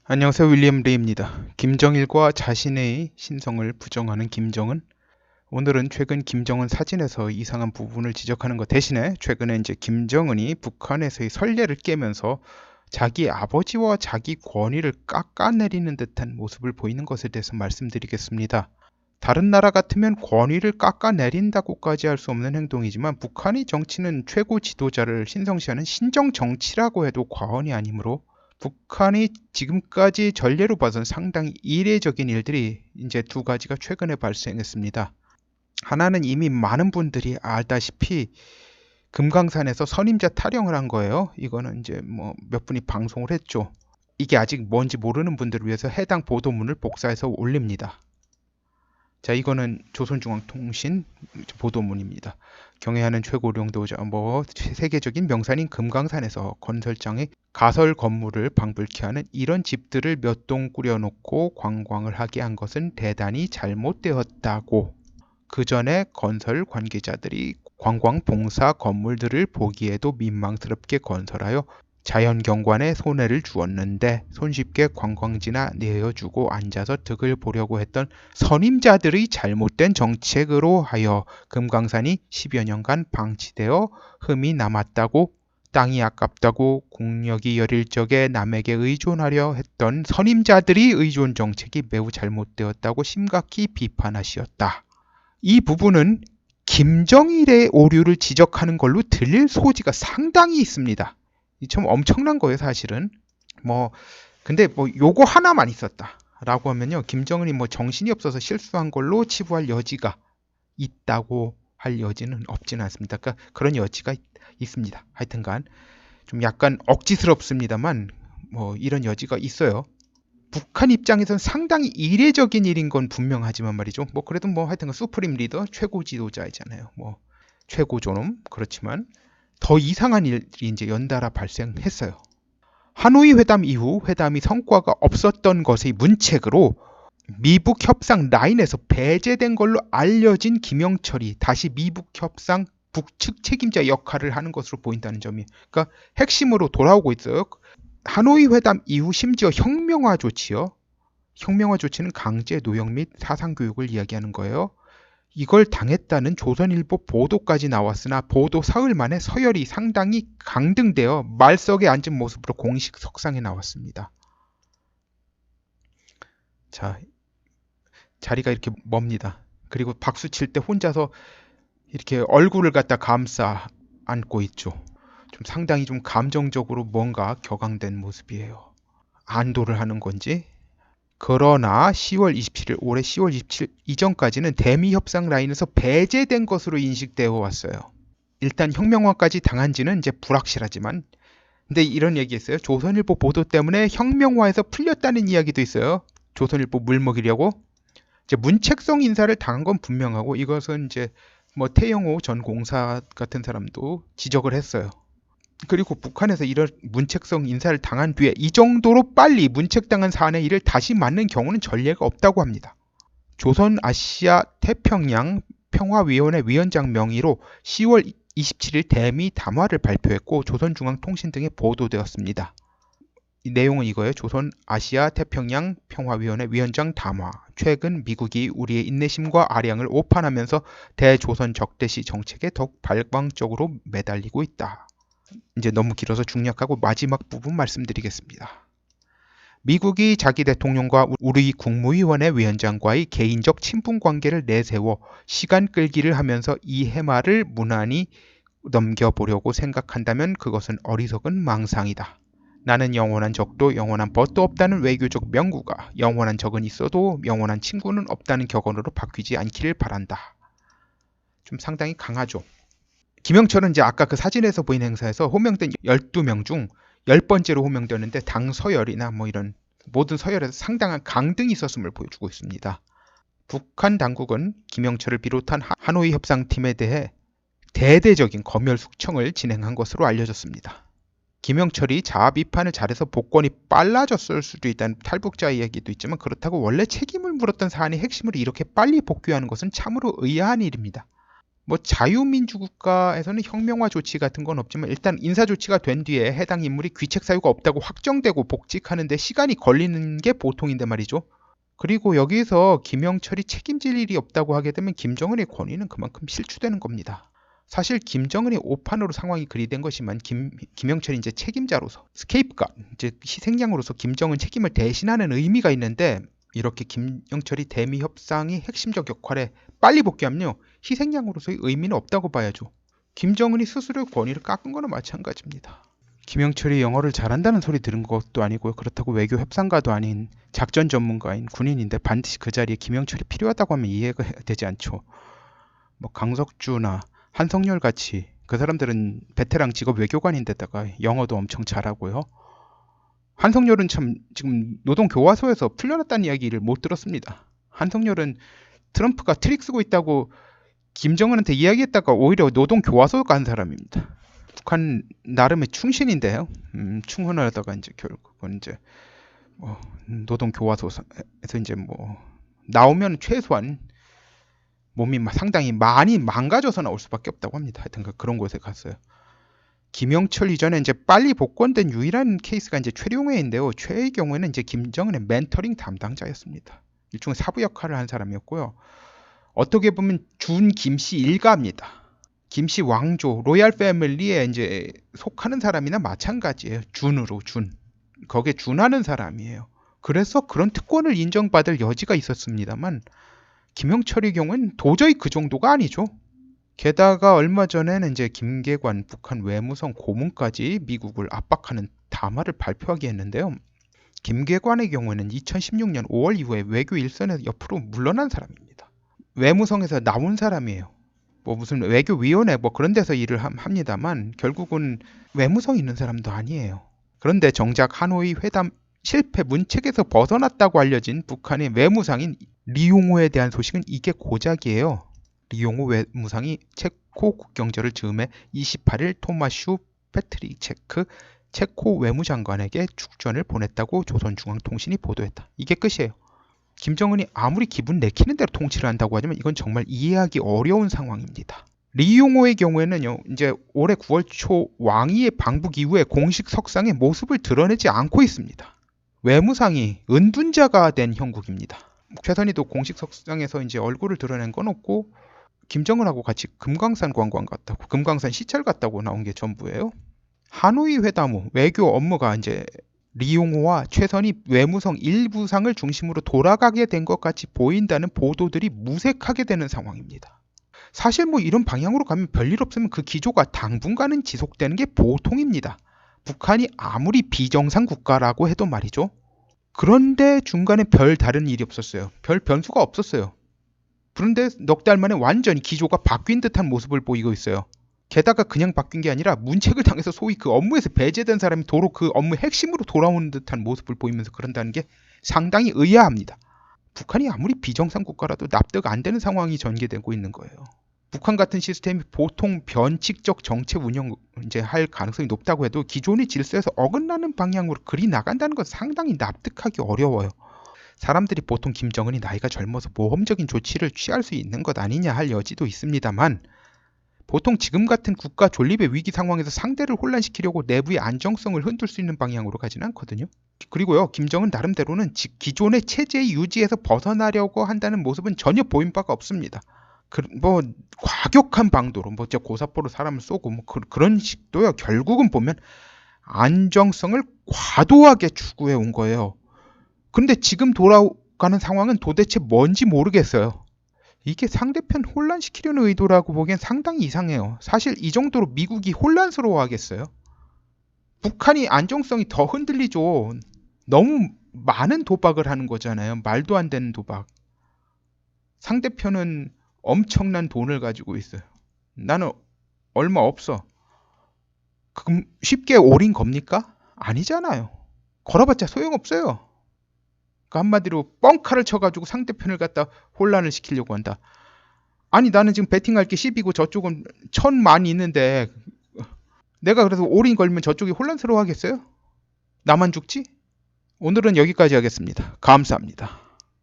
안녕하세요. 윌리엄 레이입니다. 김정일과 자신의 신성을 부정하는 김정은. 오늘은 최근 김정은 사진에서 이상한 부분을 지적하는 것 대신에 최근에 이제 김정은이 북한에서의 선례를 깨면서 자기 아버지와 자기 권위를 깎아내리는 듯한 모습을 보이는 것에 대해서 말씀드리겠습니다. 다른 나라 같으면 권위를 깎아내린다고까지 할 수 없는 행동이지만 북한의 정치는 최고 지도자를 신성시하는 신정 정치라고 해도 과언이 아니므로 북한이 지금까지 전례로 봐선 상당히 이례적인 일들이 이제 두 가지가 최근에 발생했습니다. 하나는 이미 많은 분들이 알다시피 금강산에서 선임자 타령을 한 거예요. 이거는 이제 뭐 몇 분이 방송을 했죠. 이게 아직 뭔지 모르는 분들을 위해서 해당 보도문을 복사해서 올립니다. 자, 이거는 조선중앙통신 보도문입니다. 경애하는 최고령도자 세계적인 명산인 금강산에서 건설장의 가설 건물을 방불케 하는 이런 집들을 몇 동 꾸려놓고 관광을 하게 한 것은 대단히 잘못되었다고. 그 전에 건설 관계자들이 관광 봉사 건물들을 보기에도 민망스럽게 건설하여 자연경관에 손해를 주었는데 손쉽게 관광지나 내어주고 앉아서 득을 보려고 했던 선임자들의 잘못된 정책으로 하여 금강산이 10여 년간 방치되어 흠이 남았다고, 땅이 아깝다고 국력이 여릴 적에 남에게 의존하려 했던 선임자들의 의존 정책이 매우 잘못되었다고 심각히 비판하시었다. 이 부분은 김정일의 오류를 지적하는 걸로 들릴 소지가 상당히 있습니다. 참 엄청난 거예요, 사실은. 근데 요거 하나만 있었다라고 하면요, 김정은이 정신이 없어서 실수한 걸로 치부할 여지가 있다고 할 여지는 없지는 않습니다. 그러니까 그런 여지가 있습니다. 하여튼간 좀 약간 억지스럽습니다만 이런 여지가 있어요. 북한 입장에선 상당히 이례적인 일인 건 분명하지만 말이죠. 그래도 하여튼간 수프림 리더 최고 지도자이잖아요. 최고 존엄. 그렇지만 더 이상한 일이 이제 연달아 발생했어요. 하노이 회담 이후 회담이 성과가 없었던 것의 문책으로 미북 협상 라인에서 배제된 걸로 알려진 김영철이 다시 미북 협상 북측 책임자 역할을 하는 것으로 보인다는 점이, 그러니까 핵심으로 돌아오고 있어요. 하노이 회담 이후 심지어 혁명화 조치요. 혁명화 조치는 강제 노역 및 사상교육을 이야기하는 거예요. 이걸 당했다는 조선일보 보도까지 나왔으나 보도 사흘 만에 서열이 상당히 강등되어 말석에 앉은 모습으로 공식 석상에 나왔습니다. 자, 자리가 이렇게 멉니다. 그리고 박수 칠 때 혼자서 이렇게 얼굴을 갖다 감싸 안고 있죠. 좀 상당히 좀 감정적으로 뭔가 격앙된 모습이에요. 안도를 하는 건지. 그러나 10월 27일, 올해 10월 27일 이전까지는 대미 협상 라인에서 배제된 것으로 인식되어 왔어요. 일단 혁명화까지 당한지는 이제 불확실하지만, 근데 이런 얘기 있어요. 조선일보 보도 때문에 혁명화에서 풀렸다는 이야기도 있어요. 조선일보 물먹이려고. 이제 문책성 인사를 당한 건 분명하고, 이것은 이제 태영호 전 공사 같은 사람도 지적을 했어요. 그리고 북한에서 이런 문책성 인사를 당한 뒤에 이 정도로 빨리 문책당한 사안의 일을 다시 맡는 경우는 전례가 없다고 합니다. 조선 아시아 태평양 평화위원회 위원장 명의로 10월 27일 대미 담화를 발표했고 조선중앙통신 등에 보도되었습니다. 이 내용은 이거예요. 조선 아시아 태평양 평화위원회 위원장 담화. 최근 미국이 우리의 인내심과 아량을 오판하면서 대조선 적대시 정책에 더욱 발광적으로 매달리고 있다. 이제 너무 길어서 중략하고 마지막 부분 말씀드리겠습니다. 미국이 자기 대통령과 우리 국무위원회 위원장과의 개인적 친분 관계를 내세워 시간 끌기를 하면서 이 해마를 무난히 넘겨보려고 생각한다면 그것은 어리석은 망상이다. 나는 영원한 적도 영원한 벗도 없다는 외교적 명구가 영원한 적은 있어도 영원한 친구는 없다는 격언으로 바뀌지 않기를 바란다. 좀 상당히 강하죠. 김영철은 이제 아까 그 사진에서 보이는 행사에서 호명된 12명 중 10번째로 호명되었는데 당 서열이나 이런 모든 서열에서 상당한 강등이 있었음을 보여주고 있습니다. 북한 당국은 김영철을 비롯한 하노이 협상팀에 대해 대대적인 검열 숙청을 진행한 것으로 알려졌습니다. 김영철이 자아 비판을 잘해서 복권이 빨라졌을 수도 있다는 탈북자 이야기도 있지만 그렇다고 원래 책임을 물었던 사안의 핵심을 이렇게 빨리 복귀하는 것은 참으로 의아한 일입니다. 뭐 자유민주국가에서는 혁명화 조치 같은 건 없지만 일단 인사 조치가 된 뒤에 해당 인물이 귀책 사유가 없다고 확정되고 복직하는데 시간이 걸리는 게 보통인데 말이죠. 그리고 여기서 김영철이 책임질 일이 없다고 하게 되면 김정은의 권위는 그만큼 실추되는 겁니다. 사실 김정은이 오판으로 상황이 그리 된 것이지만 김영철이 이제 책임자로서 스케이프가 이제 희생양으로서 김정은 책임을 대신하는 의미가 있는데 이렇게 김영철이 대미 협상의 핵심적 역할에 빨리 복귀하면요 희생양으로서의 의미는 없다고 봐야죠. 김정은이 스스로의 권위를 깎은 거나 마찬가지입니다. 김영철이 영어를 잘한다는 소리 들은 것도 아니고요. 그렇다고 외교 협상가도 아닌 작전 전문가인 군인인데 반드시 그 자리에 김영철이 필요하다고 하면 이해가 되지 않죠. 뭐 강석주나 한성열 같이 그 사람들은 베테랑 직업 외교관인데다가 영어도 엄청 잘하고요. 한성열은 참 지금 노동교화소에서 풀려났다는 이야기를 못 들었습니다. 한성열은 트럼프가 트릭 쓰고 있다고 김정은한테 이야기했다가 오히려 노동교화소 간 사람입니다. 북한 나름의 충신인데요. 충원을 하다가 이제 결국은 이제 뭐 노동교화소에서 이제 뭐 나오면 최소한 몸이 상당히 많이 망가져서 나올 수밖에 없다고 합니다. 하여튼 그런 곳에 갔어요. 김영철 이전에 이제 빨리 복권된 유일한 케이스가 이제 최룡해인데요. 최의 경우에는 이제 김정은의 멘토링 담당자였습니다. 일종의 사부 역할을 한 사람이었고요. 어떻게 보면 준 김씨 일가입니다. 김씨 왕조 로얄 패밀리에 이제 속하는 사람이나 마찬가지예요. 준으로 준. 거기에 준하는 사람이에요. 그래서 그런 특권을 인정받을 여지가 있었습니다만 김영철의 경우는 도저히 그 정도가 아니죠. 게다가 얼마 전에는 이제 김계관 북한 외무성 고문까지 미국을 압박하는 담화를 발표하게 했는데요. 김계관의 경우에는 2016년 5월 이후에 외교 일선에서 옆으로 물러난 사람입니다. 외무성에서 나온 사람이에요. 뭐 무슨 외교위원회 뭐 그런 데서 일을 합니다만 결국은 외무성 있는 사람도 아니에요. 그런데 정작 하노이 회담 실패 문책에서 벗어났다고 알려진 북한의 외무상인 리용호에 대한 소식은 이게 고작이에요. 리용호 외무상이 체코 국경절을 즈음해 28일 토마슈 페트리체크 체코 외무장관에게 축전을 보냈다고 조선중앙통신이 보도했다. 이게 끝이에요. 김정은이 아무리 기분 내키는 대로 통치를 한다고 하지만 이건 정말 이해하기 어려운 상황입니다. 리용호의 경우에는요, 이제 올해 9월 초 왕위의 방북 이후에 공식 석상의 모습을 드러내지 않고 있습니다. 외무상이 은둔자가 된 형국입니다. 최선희도 공식 석상에서 이제 얼굴을 드러낸 건 없고 김정은하고 같이 금강산 관광 갔다고 금강산 시찰 갔다고 나온 게 전부예요. 하노이 회담 후 외교 업무가 이제 리용호와 최선희 외무성 일부상을 중심으로 돌아가게 된 것 같이 보인다는 보도들이 무색하게 되는 상황입니다. 사실 뭐 이런 방향으로 가면 별일 없으면 그 기조가 당분간은 지속되는 게 보통입니다. 북한이 아무리 비정상 국가라고 해도 말이죠. 그런데 중간에 별 다른 일이 없었어요. 별 변수가 없었어요. 그런데 넉 달 만에 완전히 기조가 바뀐 듯한 모습을 보이고 있어요. 게다가 그냥 바뀐 게 아니라 문책을 당해서 소위 그 업무에서 배제된 사람이 도로 그 업무 핵심으로 돌아오는 듯한 모습을 보이면서 그런다는 게 상당히 의아합니다. 북한이 아무리 비정상 국가라도 납득 안 되는 상황이 전개되고 있는 거예요. 북한 같은 시스템이 보통 변칙적 정책 운영 이제 할 가능성이 높다고 해도 기존의 질서에서 어긋나는 방향으로 그리 나간다는 건 상당히 납득하기 어려워요. 사람들이 보통 김정은이 나이가 젊어서 모험적인 조치를 취할 수 있는 것 아니냐 할 여지도 있습니다만 보통 지금 같은 국가 존립의 위기 상황에서 상대를 혼란시키려고 내부의 안정성을 흔들 수 있는 방향으로 가지는 않거든요. 그리고요, 김정은 나름대로는 기존의 체제의 유지에서 벗어나려고 한다는 모습은 전혀 보인 바가 없습니다. 뭐 과격한 방도로 뭐 고사포로 사람을 쏘고 뭐 그런 식도요. 결국은 보면 안정성을 과도하게 추구해 온 거예요. 근데 지금 돌아가는 상황은 도대체 뭔지 모르겠어요. 이게 상대편 혼란시키려는 의도라고 보기엔 상당히 이상해요. 사실 이 정도로 미국이 혼란스러워하겠어요? 북한이 안정성이 더 흔들리죠. 너무 많은 도박을 하는 거잖아요. 말도 안 되는 도박. 상대편은 엄청난 돈을 가지고 있어요. 나는 얼마 없어. 그럼 쉽게 올인 겁니까? 아니잖아요. 걸어봤자 소용없어요. 그 한마디로 뻥카를 쳐가지고 상대편을 갖다 혼란을 시키려고 한다. 아니 나는 지금 베팅할 게 10이고 저쪽은 1000만 있는데 내가 그래서 올인 걸면 저쪽이 혼란스러워 하겠어요? 나만 죽지? 오늘은 여기까지 하겠습니다. 감사합니다.